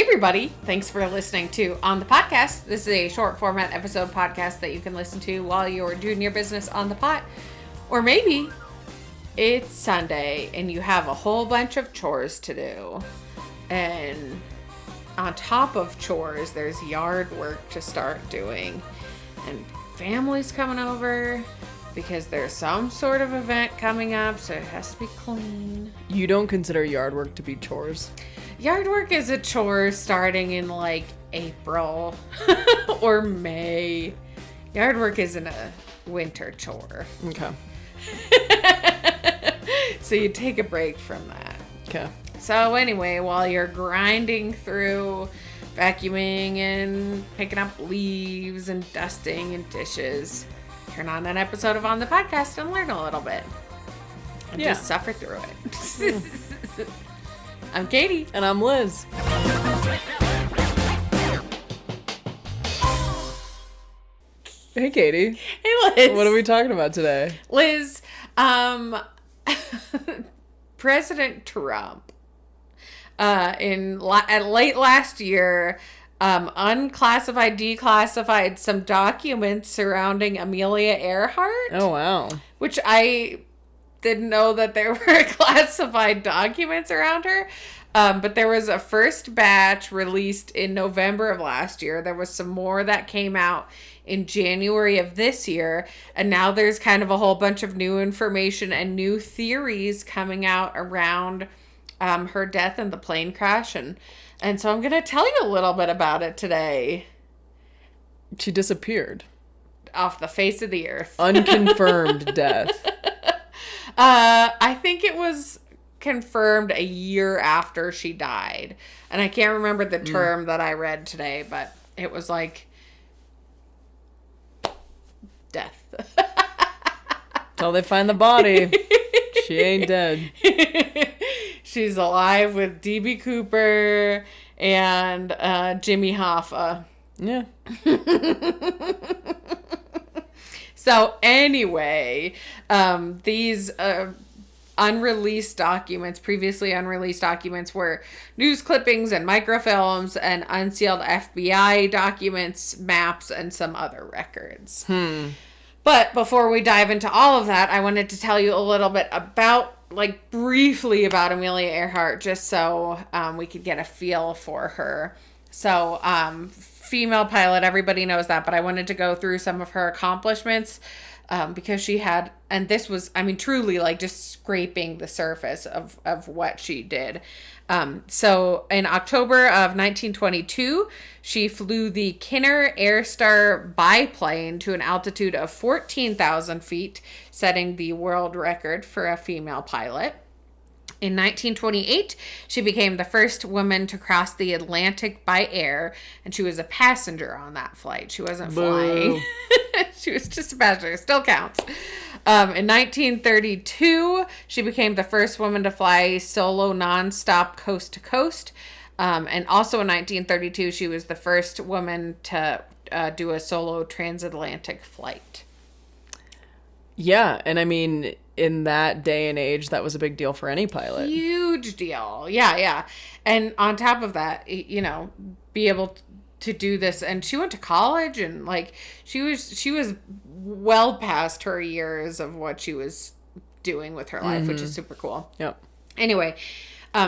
everybody, thanks for listening to On the Podcast. This is a short format episode podcast that you can listen to while you're doing your business on the pot. Or maybe it's Sunday and you have a whole bunch of chores to do. And on top of chores, there's yard work to start doing. And family's coming over because there's some sort of event coming up, so it has to be clean. You don't consider yard work to be chores? Yard work is a chore starting in like April or May. Yard work isn't a winter chore. Okay. So you take a break from that. Okay. So anyway, while you're grinding through vacuuming and picking up leaves and dusting and dishes, turn on an episode of On the Podcast and learn a little bit. And just suffer through it. I'm Katie. And I'm Liz. Hey, Katie. Hey, Liz. What are we talking about today? Liz, President Trump, late last year, unclassified, declassified some documents surrounding Amelia Earhart. Oh, wow. Which I didn't know that there were classified documents around her. But there was a first batch released in November of last year. There was some more that came out in January of this year. And now there's kind of a whole bunch of new information and new theories coming out around her death in the plane crash. And so I'm going to tell you a little bit about it today. She disappeared. Off the face of the earth. Unconfirmed death. I think it was confirmed a year after she died. And I can't remember the term that I read today, but it was like death. Till they find the body. She ain't dead. She's alive with D.B. Cooper and Jimmy Hoffa. Yeah. So anyway, these previously unreleased documents were news clippings and microfilms and unsealed FBI documents, maps, and some other records. But before we dive into all of that, I wanted to tell you a little bit briefly about Amelia Earhart, just so we could get a feel for her. So, female pilot, everybody knows that, but I wanted to go through some of her accomplishments because she had, and this was, truly just scraping the surface of what she did. So in October of 1922, she flew the Kinner Airstar biplane to an altitude of 14,000 feet, setting the world record for a female pilot. In 1928, she became the first woman to cross the Atlantic by air, and she was a passenger on that flight. She wasn't flying. She was just a passenger. Still counts. In 1932, she became the first woman to fly solo nonstop coast to coast. And also in 1932, she was the first woman to do a solo transatlantic flight. Yeah, and in that day and age, that was a big deal for any pilot. Huge deal. Yeah. And on top of that, be able to do this. And she went to college and she was well past her years of what she was doing with her life, which is super cool. Yep. Anyway,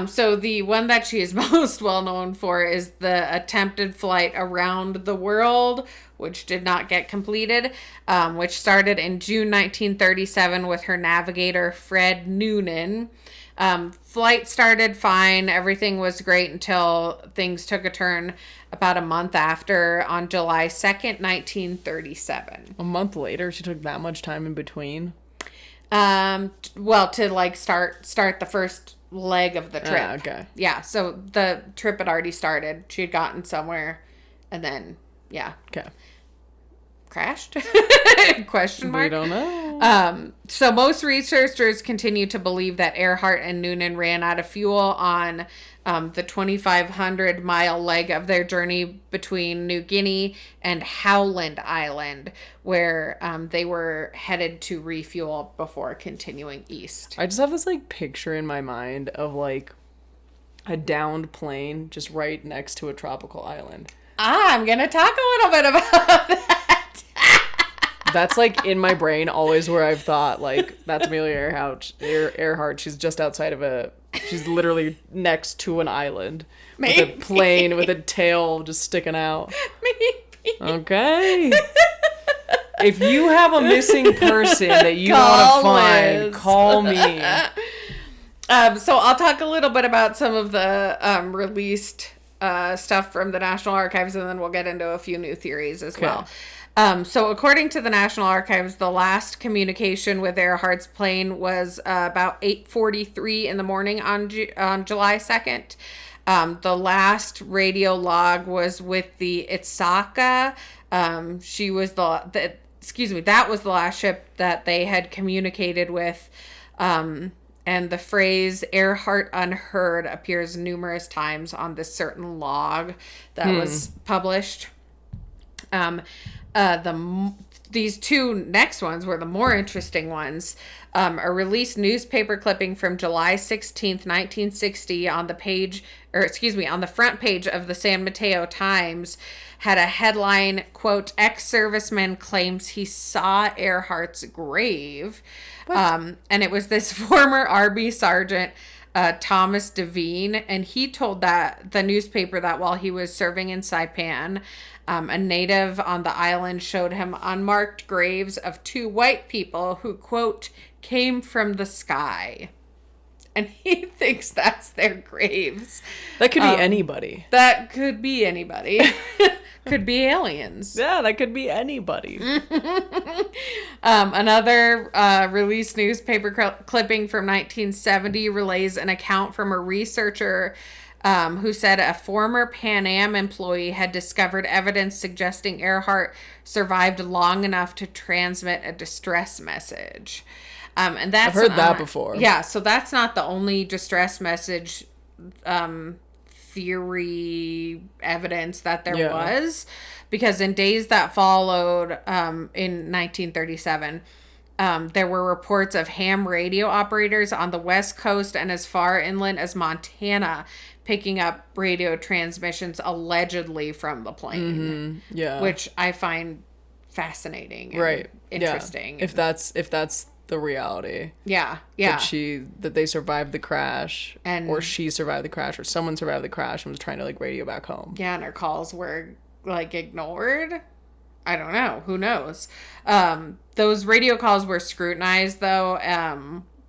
so the one that she is most well known for is the attempted flight around the world, which did not get completed, which started in June 1937 with her navigator, Fred Noonan. Flight started fine. Everything was great until things took a turn about a month after, on July 2nd, 1937. A month later? She took that much time in between? Well, to start the first leg of the trip. Okay. Yeah, so the trip had already started. She had gotten somewhere, and then, yeah. Okay. Crashed? Question mark. We don't know. So most researchers continue to believe that Earhart and Noonan ran out of fuel on the 2,500 mile leg of their journey between New Guinea and Howland Island, where they were headed to refuel before continuing east. I just have this picture in my mind of a downed plane just right next to a tropical island. I'm going to talk a little bit about that. That's like in my brain always where I've thought like that's Amelia Earhart. She's just outside of she's literally next to an island. Maybe. With a plane with a tail just sticking out. Maybe. Okay. If you have a missing person that you want to find, call me. So I'll talk a little bit about some of the released stuff from the National Archives, and then we'll get into a few new theories as well. So according to the National Archives, the last communication with Earhart's plane was about 8:43 in the morning on July 2nd. The last radio log was with the Itsaka. She was that was the last ship that they had communicated with. And the phrase Earhart unheard appears numerous times on this certain log that was published. These two next ones were the more interesting ones. A released newspaper clipping from July 16th, 1960 on the front page of the San Mateo Times had a headline, quote, "Ex-serviceman claims he saw Earhart's grave." And it was this former RB Sergeant, Thomas Devine, and he told the newspaper that while he was serving in Saipan, a native on the island showed him unmarked graves of two white people who, quote, "came from the sky." And he thinks that's their graves. That could be anybody. That could be anybody. Could be aliens. Yeah, that could be anybody. Another released newspaper clipping from 1970 relays an account from a researcher who said a former Pan Am employee had discovered evidence suggesting Earhart survived long enough to transmit a distress message. And that's I've heard that before. Yeah, so that's not the only distress message theory evidence that there was, because in days that followed, in 1937, there were reports of ham radio operators on the West Coast and as far inland as Montana picking up radio transmissions allegedly from the plane. Mm-hmm. Yeah, which I find fascinating and interesting. Yeah. If that's the reality. Yeah. That they survived the crash, or she survived the crash, or someone survived the crash and was trying to like radio back home. Yeah, and her calls were like ignored. I don't know. Who knows? Those radio calls were scrutinized though,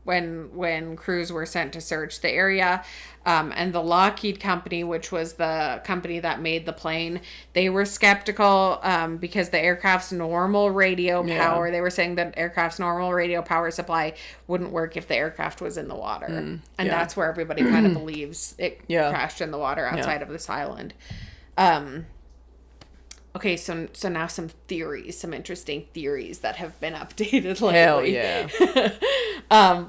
when crews were sent to search the area. And the Lockheed Company, which was the company that made the plane, they were skeptical because the aircraft's normal radio power, they were saying that aircraft's normal radio power supply wouldn't work if the aircraft was in the water. And that's where everybody kind of believes it crashed in the water outside of this island. Okay, so now some interesting theories that have been updated lately. Hell yeah.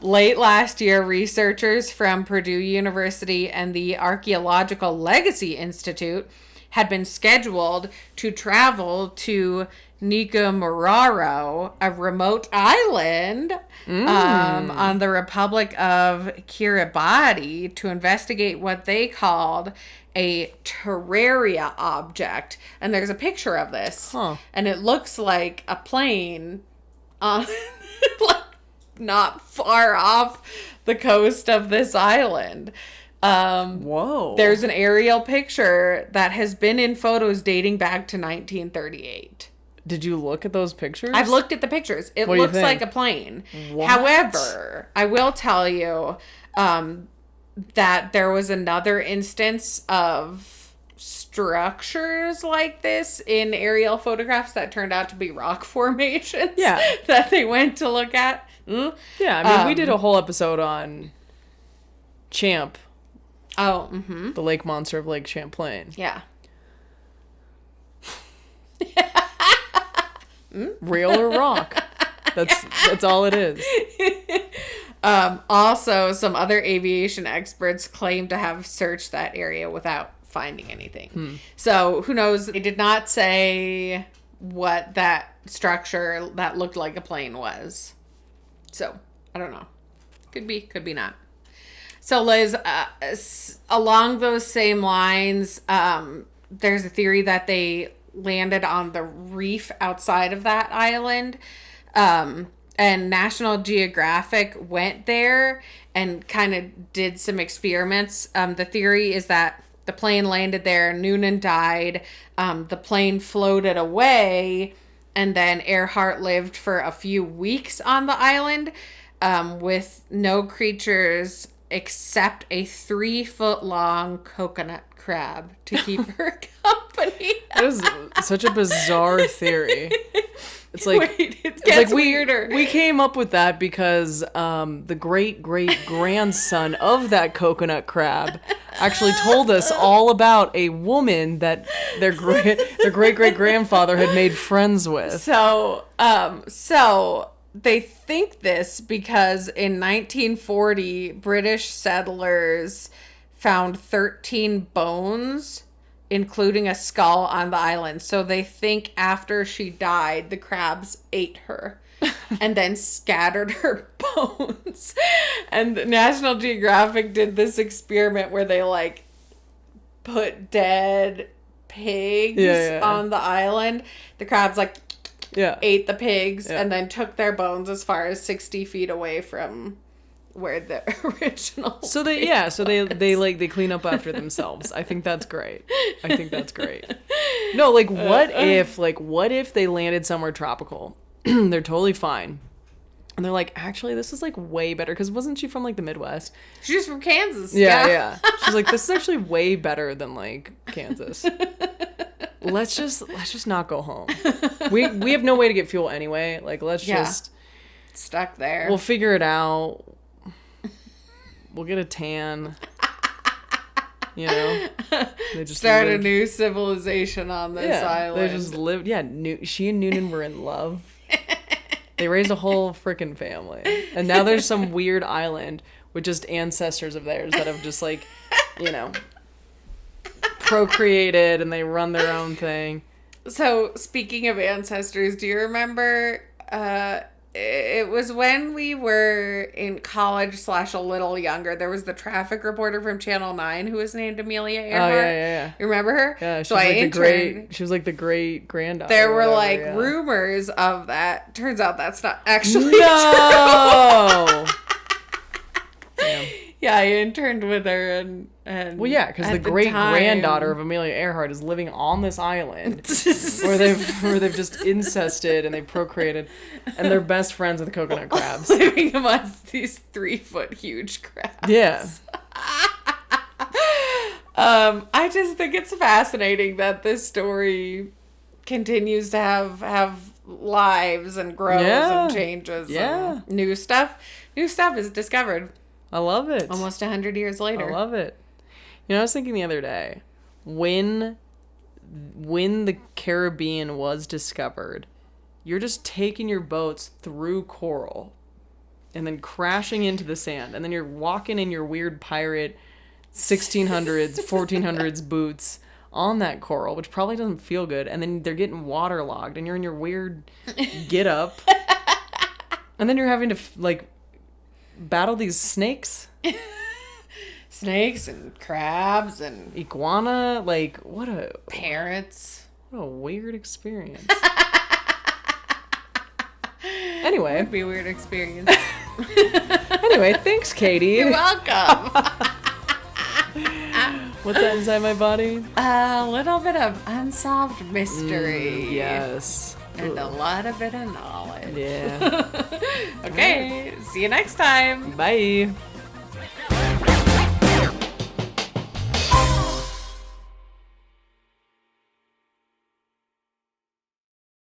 Late last year, researchers from Purdue University and the Archaeological Legacy Institute had been scheduled to travel to Nicomararo, a remote island on the Republic of Kiribati, to investigate what they called a terraria object. And there's a picture of this. And it looks like a plane like not far off the coast of this island. Whoa. There's an aerial picture that has been in photos dating back to 1938. Did you look at those pictures? I've looked at the pictures. It looks like a plane. What? However, I will tell you that there was another instance of structures like this in aerial photographs that turned out to be rock formations that they went to look at. Yeah, I mean, we did a whole episode on Champ. Oh, mm-hmm. The lake monster of Lake Champlain. Yeah. Real or rock? That's all it is. Also, some other aviation experts claim to have searched that area without finding anything. So, who knows? They did not say what that structure that looked like a plane was. So, I don't know. Could be not. So Liz, along those same lines, there's a theory that they landed on the reef outside of that island. And National Geographic went there and kind of did some experiments. The theory is that the plane landed there, Noonan died, the plane floated away, and then Earhart lived for a few weeks on the island with no creatures except a 3-foot-long coconut crab to keep her company. That is such a bizarre theory. It's like, wait, it gets weirder. We came up with that because the great-great-grandson of that coconut crab actually told us all about a woman that their great-great-grandfather had made friends with. So they think this because in 1940, British settlers found 13 bones, including a skull, on the island. So they think after she died, the crabs ate her and then scattered her bones. And National Geographic did this experiment where they like put dead pigs on the island. The crabs like ate the pigs and then took their bones as far as 60 feet away from where the original they clean up after themselves. I think that's great. No, like what if they landed somewhere tropical? They're totally fine. And they're like, actually, this is like way better, because wasn't she from like the Midwest? She's from Kansas. Yeah. She's like, this is actually way better than like Kansas. Let's just not go home. We have no way to get fuel anyway. Like, let's just stuck there. We'll figure it out. We'll get a tan. You know, they just start a new civilization on this island. They just lived. Yeah, she and Noonan were in love. They raised a whole freaking family, and now there's some weird island with just ancestors of theirs that have just like, you know, procreated, and they run their own thing. So speaking of ancestors, do you remember? It was when we were in college / a little younger. There was the traffic reporter from Channel 9 who was named Amelia Earhart. Oh, yeah. You remember her? Yeah, she was like the great granddaughter. There were rumors of that. Turns out that's not actually true. Damn. Yeah, I interned with her and well, yeah, because the great granddaughter of Amelia Earhart is living on this island where they've just incested and they procreated, and they're best friends with coconut crabs. Living amongst these 3-foot huge crabs. Yeah. I just think it's fascinating that this story continues to have lives and grows and changes. Yeah. And new stuff is discovered. I love it. Almost 100 years later. I love it. You know, I was thinking the other day, when the Caribbean was discovered, you're just taking your boats through coral and then crashing into the sand, and then you're walking in your weird pirate 1600s, 1400s boots on that coral, which probably doesn't feel good, and then they're getting waterlogged, and you're in your weird get up, and then you're having to like battle these snakes. Snakes and crabs and iguana, like what a weird experience. Anyway, it'd be a weird experience. Anyway, thanks, Katie. You're welcome. What's that inside my body? A little bit of unsolved mystery. Yes. And a lot of bit of knowledge. Yeah. Okay. See you next time. Bye.